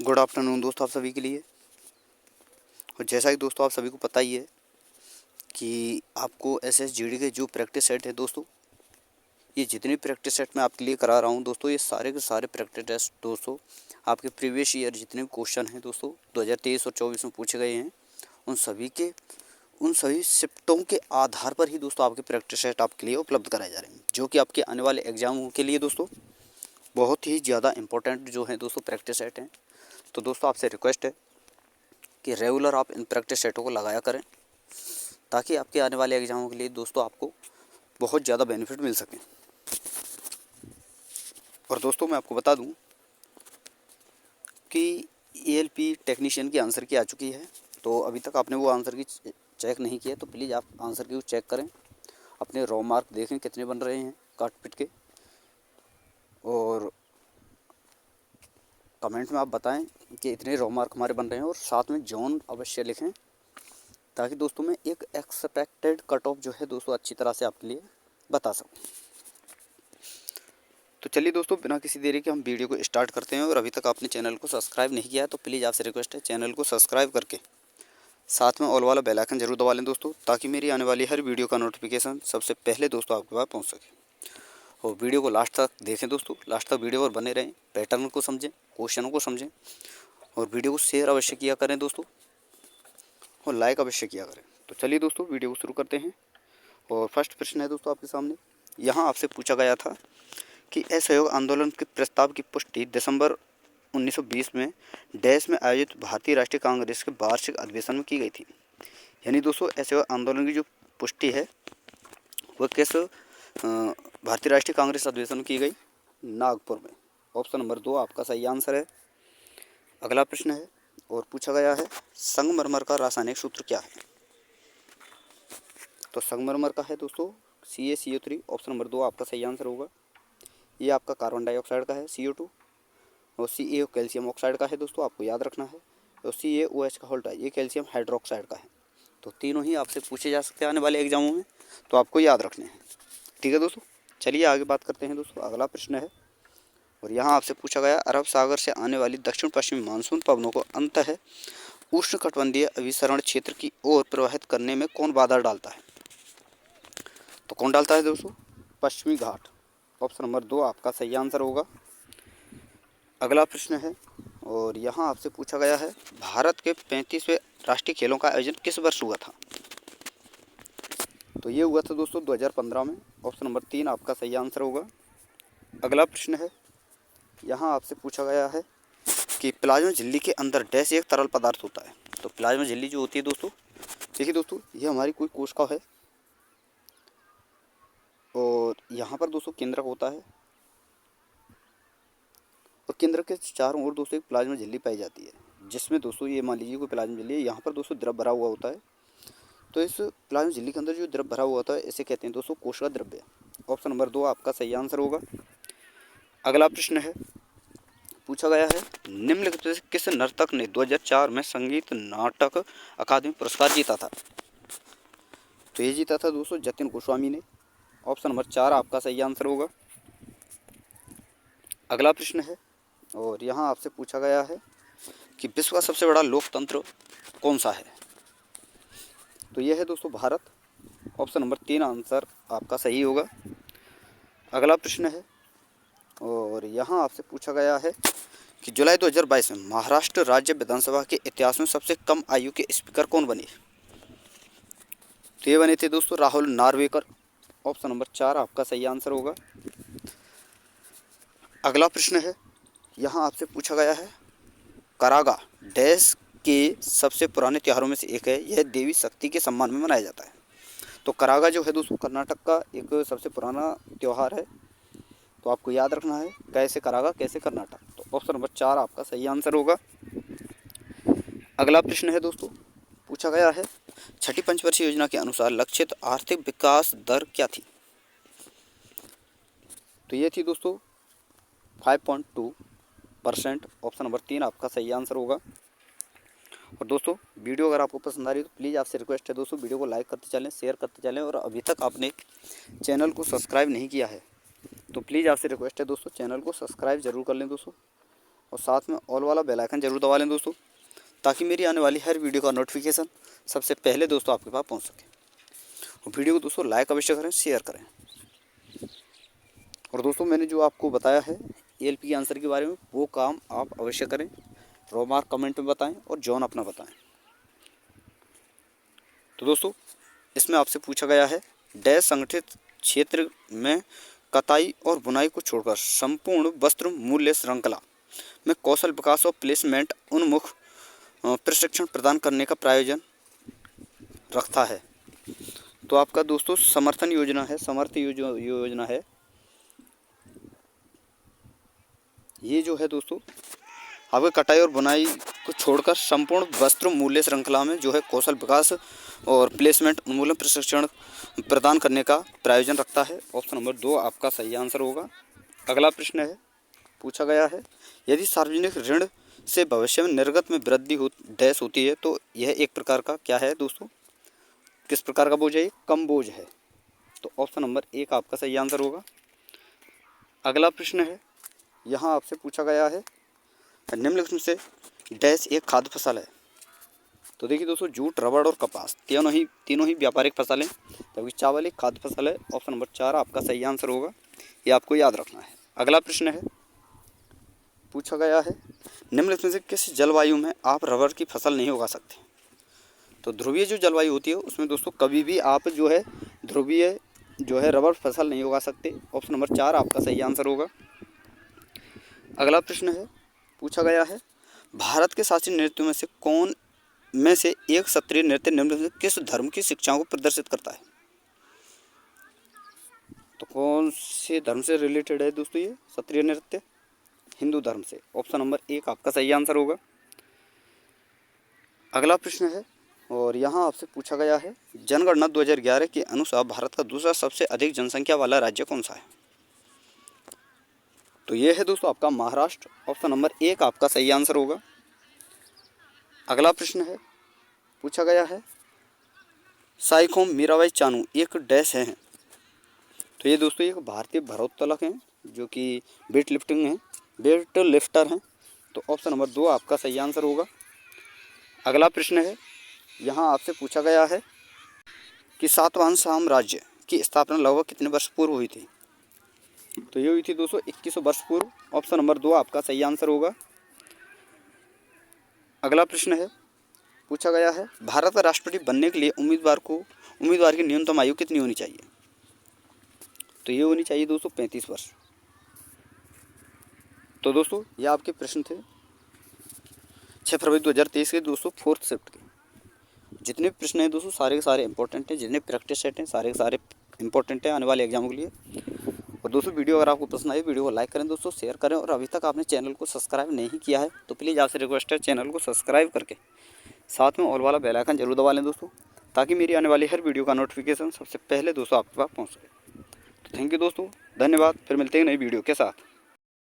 Good afternoon दोस्तों, आप सभी के लिए। और जैसा कि दोस्तों आप सभी को पता ही है कि आपको एसएसजीडी के जो प्रैक्टिस सेट है दोस्तों, ये जितने प्रैक्टिस सेट मैं आपके लिए करा रहा हूँ दोस्तों, ये सारे के सारे प्रैक्टिस टेस्ट दोस्तों आपके प्रीवियस ईयर जितने भी क्वेश्चन हैं दोस्तों 2023 और 24 में पूछे गए हैं, उन सभी शिफ्टों के आधार पर ही दोस्तों आपके प्रैक्टिस सेट आपके लिए उपलब्ध कराए जा रहे हैं, जो कि आपके आने वाले एग्जामों के लिए दोस्तों बहुत ही ज़्यादा इंपॉर्टेंट जो है दोस्तों प्रैक्टिस सेट हैं। तो दोस्तों आपसे रिक्वेस्ट है कि रेगुलर आप इन प्रैक्टिस सेटों को लगाया करें, ताकि आपके आने वाले एग्जामों के लिए दोस्तों आपको बहुत ज़्यादा बेनिफिट मिल सके। और दोस्तों मैं आपको बता दूं कि एएलपी टेक्नीशियन की आंसर की आ चुकी है, तो अभी तक आपने वो आंसर की चेक नहीं किया तो प्लीज़ आप आंसर की चेक करें, अपने रॉ मार्क देखें कितने बन रहे हैं काट पिट के, और कमेंट में आप बताएं कि इतने रॉ मार्क हमारे बन रहे हैं, और साथ में जोन अवश्य लिखें, ताकि दोस्तों मैं एक एक्सपेक्टेड कट ऑफ जो है दोस्तों अच्छी तरह से आपके लिए बता सकूं। तो चलिए दोस्तों, बिना किसी देरी के हम वीडियो को स्टार्ट करते हैं। और अभी तक आपने चैनल को सब्सक्राइब नहीं किया है तो प्लीज़ आपसे रिक्वेस्ट है चैनल को सब्सक्राइब करके साथ में ऑल वाला बेल आइकन जरूर दबा लें दोस्तों, ताकि मेरी आने वाली हर वीडियो का नोटिफिकेशन सबसे पहले दोस्तों आपके पास पहुँच सके। और वीडियो को लास्ट तक देखें दोस्तों, लास्ट तक वीडियो पर बने रहें, पैटर्न को समझें, क्वेश्चनों को समझें, और वीडियो को शेयर अवश्य किया करें दोस्तों, और लाइक अवश्य किया करें। तो चलिए दोस्तों वीडियो को शुरू करते हैं। और फर्स्ट प्रश्न है दोस्तों आपके सामने। यहाँ आपसे पूछा गया था कि असहयोग आंदोलन के प्रस्ताव की पुष्टि दिसंबर 1920 में डैश में आयोजित भारतीय राष्ट्रीय कांग्रेस के वार्षिक अधिवेशन में की गई थी। यानी दोस्तों असहयोग आंदोलन की जो पुष्टि है वह किस भारतीय राष्ट्रीय कांग्रेस अधिवेशन में की गई? नागपुर में। ऑप्शन नंबर 2 आपका सही आंसर है। अगला प्रश्न है और पूछा गया है संगमरमर का रासायनिक सूत्र क्या है? तो संगमरमर का है दोस्तों CaCO3। ऑप्शन नंबर 2 आपका सही आंसर होगा। ये आपका कार्बन डाइऑक्साइड का है CO2, और CaO कैल्शियम ऑक्साइड का है दोस्तों, आपको याद रखना है। और CaOH का होल्टा ये कैल्शियम हाइड्रोक्साइड का है। तो तीनों ही आपसे पूछे जा सकते हैं आने वाले एग्जामों में, तो आपको याद रखने हैं। ठीक है दोस्तों, चलिए आगे बात करते हैं दोस्तों। अगला प्रश्न है और यहाँ आपसे पूछा गया अरब सागर से आने वाली दक्षिण पश्चिमी मानसून पवनों को अंततः उष्णकटिबंधीय अभिसरण क्षेत्र की ओर प्रवाहित करने में कौन बाधा डालता है? तो कौन डालता है दोस्तों? पश्चिमी घाट। ऑप्शन नंबर 2 आपका सही आंसर होगा। अगला प्रश्न है और यहाँ आपसे पूछा गया है भारत के 35वें राष्ट्रीय खेलों का आयोजन किस वर्ष हुआ था? तो ये हुआ था दोस्तों 2015 में। ऑप्शन नंबर 3 आपका सही आंसर होगा। अगला प्रश्न है यहाँ आपसे पूछा गया है कि प्लाज्मा झिल्ली के अंदर डैश एक तरल पदार्थ होता है। तो प्लाज्मा झिल्ली जो होती है दोस्तों, देखिए दोस्तों ये हमारी कोई कोशिका है, और यहाँ पर दोस्तों केंद्रक होता है, और केंद्र के चारों ओर दोस्तों एक प्लाज्मा झिल्ली पाई जाती है, जिसमें दोस्तों ये मान लीजिए कोई प्लाज्मा झिल्ली है, यहाँ पर दोस्तों द्रव भरा हुआ होता है। तो इस प्लाज्मा झिल्ली के अंदर जो द्रव भरा हुआ होता है इसे कहते हैं दोस्तों कोशिका द्रव्य। ऑप्शन नंबर 2 आपका सही आंसर होगा। अगला प्रश्न है पूछा गया है निम्नलिखित में से किस नर्तक ने 2004 में संगीत नाटक अकादमी पुरस्कार जीता था? तो ये जीता था दोस्तों जतिन गोस्वामी ने। ऑप्शन नंबर 4 आपका सही आंसर होगा। अगला प्रश्न है और यहाँ आपसे पूछा गया है कि विश्व का सबसे बड़ा लोकतंत्र कौन सा है? तो यह है दोस्तों भारत। ऑप्शन नंबर 3 आंसर आपका सही होगा। अगला प्रश्न है और यहाँ आपसे पूछा गया है कि जुलाई 2022 में महाराष्ट्र राज्य विधानसभा के इतिहास में सबसे कम आयु के स्पीकर कौन बने? तो ये बने थे दोस्तों राहुल नार्वेकर। ऑप्शन नंबर 4 आपका सही आंसर होगा। अगला प्रश्न है यहाँ आपसे पूछा गया है करागा डैश के सबसे पुराने त्योहारों में से एक है, यह देवी शक्ति के सम्मान में मनाया जाता है। तो करागा जो है दोस्तों कर्नाटक का एक सबसे पुराना त्यौहार है, तो आपको याद रखना है कैसे करागा कैसे कर्नाटक। तो ऑप्शन नंबर 4 आपका सही आंसर होगा। अगला प्रश्न है दोस्तों पूछा गया है छठी पंचवर्षीय योजना के अनुसार लक्षित आर्थिक विकास दर क्या थी? तो ये थी दोस्तों 5.2%। ऑप्शन नंबर 3 आपका सही आंसर होगा। और दोस्तों वीडियो अगर आपको पसंद आ रही है तो प्लीज़ आपसे रिक्वेस्ट है दोस्तों वीडियो को लाइक करते चलें, शेयर करते चलें, और अभी तक आपने चैनल को सब्सक्राइब नहीं किया है तो प्लीज़ आपसे रिक्वेस्ट है दोस्तों चैनल को सब्सक्राइब जरूर कर लें दोस्तों, और साथ में ऑल वाला बेल आइकन जरूर दबा लें दोस्तों, ताकि मेरी आने वाली हर वीडियो का नोटिफिकेशन सबसे पहले दोस्तों आपके पास पहुंच सके। और वीडियो को दोस्तों लाइक अवश्य करें, शेयर करें। और दोस्तों मैंने जो आपको बताया है एएलपी के आंसर के बारे में, वो काम आप अवश्य करें। रो मार्क कमेंट में बताएं और जॉन अपना बताएं। तो दोस्तों इसमें आपसे पूछा गया है, डैश संगठित क्षेत्र में कताई और बुनाई को छोड़कर संपूर्ण वस्त्र मूल्य श्रृंखला में कौशल विकास और प्लेसमेंट उन्मुख प्रशिक्षण प्रदान करने का प्रायोजन रखता है। तो आपका दोस्तों समर्थन योजना है, समर्थ योजना है। ये जो है दोस्तों आपके कटाई और बुनाई को छोड़कर संपूर्ण वस्त्र मूल्य श्रृंखला में जो है कौशल विकास और प्लेसमेंट उन्मूलन प्रशिक्षण प्रदान करने का प्रायोजन रखता है। ऑप्शन नंबर 2 आपका सही आंसर होगा। अगला प्रश्न है, पूछा गया है, यदि सार्वजनिक ऋण से भविष्य में निर्गत में वृद्धि डैश होती है तो यह एक प्रकार का क्या है दोस्तों, किस प्रकार का बोझ है? कम बोझ है। तो ऑप्शन नंबर 1 आपका सही आंसर होगा। अगला प्रश्न है, यहाँ आपसे पूछा गया है, निम्नलिखित में से डैश एक खाद्य फसल है। तो देखिए दोस्तों, जूट, रबड़ और कपास तीनों ही व्यापारिक फसल हैं, जबकि चावल एक खाद्य फसल है। ऑप्शन नंबर 4 आपका सही आंसर होगा, ये आपको याद रखना है। अगला प्रश्न है, पूछा गया है, निम्नलिखित में से किस जलवायु में आप रबर की फसल नहीं उगा सकते? तो ध्रुवीय जो जलवायु होती है उसमें दोस्तों कभी भी आप जो है ध्रुवीय जो है रबर फसल नहीं उगा सकते। ऑप्शन नंबर 4 आपका सही आंसर होगा। अगला प्रश्न है, पूछा गया है, भारत के शास्त्रीय नृत्यों में से कौन में से एक क्षत्रिय नृत्य निम्न में से किस धर्म की शिक्षाओं को प्रदर्शित करता है? तो कौन से धर्म से रिलेटेड है दोस्तों ये क्षत्रिय नृत्य? हिंदू धर्म से। ऑप्शन नंबर 1 आपका सही आंसर होगा। अगला प्रश्न है, और यहाँ आपसे पूछा गया है, जनगणना 2011 के अनुसार भारत का दूसरा सबसे अधिक जनसंख्या वाला राज्य कौन सा है? तो ये है दोस्तों आपका महाराष्ट्र। ऑप्शन नंबर 1 आपका सही आंसर होगा। अगला प्रश्न है, पूछा गया है, साइखोम मीराबाई चानू एक डैश है। तो ये दोस्तों एक भारतीय भारोत्तोलक हैं जो कि वेट लिफ्टर हैं। तो ऑप्शन नंबर 2 आपका सही आंसर होगा। अगला प्रश्न है, यहाँ आपसे पूछा गया है कि सातवाहन साम्राज्य की स्थापना लगभग कितने वर्ष पूर्व हुई थी? तो ये हुई थी दोस्तों 2100 वर्ष पूर्व। ऑप्शन नंबर 2 आपका सही आंसर होगा। अगला प्रश्न है, पूछा गया है, भारत का राष्ट्रपति बनने के लिए उम्मीदवार की न्यूनतम आयु कितनी होनी चाहिए? तो ये होनी चाहिए दोस्तों 35 वर्ष। तो दोस्तों ये आपके प्रश्न थे 6 फरवरी 2023 के दोस्तों 4th शिफ्ट के। जितने भी प्रश्न हैं दोस्तों सारे के सारे इंपॉर्टेंट हैं, जितने प्रैक्टिस सेट हैं सारे के सारे इंपॉर्टेंट हैं आने वाले एग्जामों के लिए। और दोस्तों वीडियो अगर आपको पसंद आई, वीडियो को लाइक करें दोस्तों, शेयर करें, और अभी तक आपने चैनल को सब्सक्राइब नहीं किया है तो प्लीज़ आपसे रिक्वेस्ट है चैनल को सब्सक्राइब करके साथ में ऑल वाला बेल आइकन जरूर दबा लें दोस्तों, ताकि मेरी आने वाली हर वीडियो का नोटिफिकेशन सबसे पहले दोस्तों आपके पास पहुँच सके। तो थैंक यू दोस्तों, धन्यवाद। फिर मिलते हैं नई वीडियो के साथ।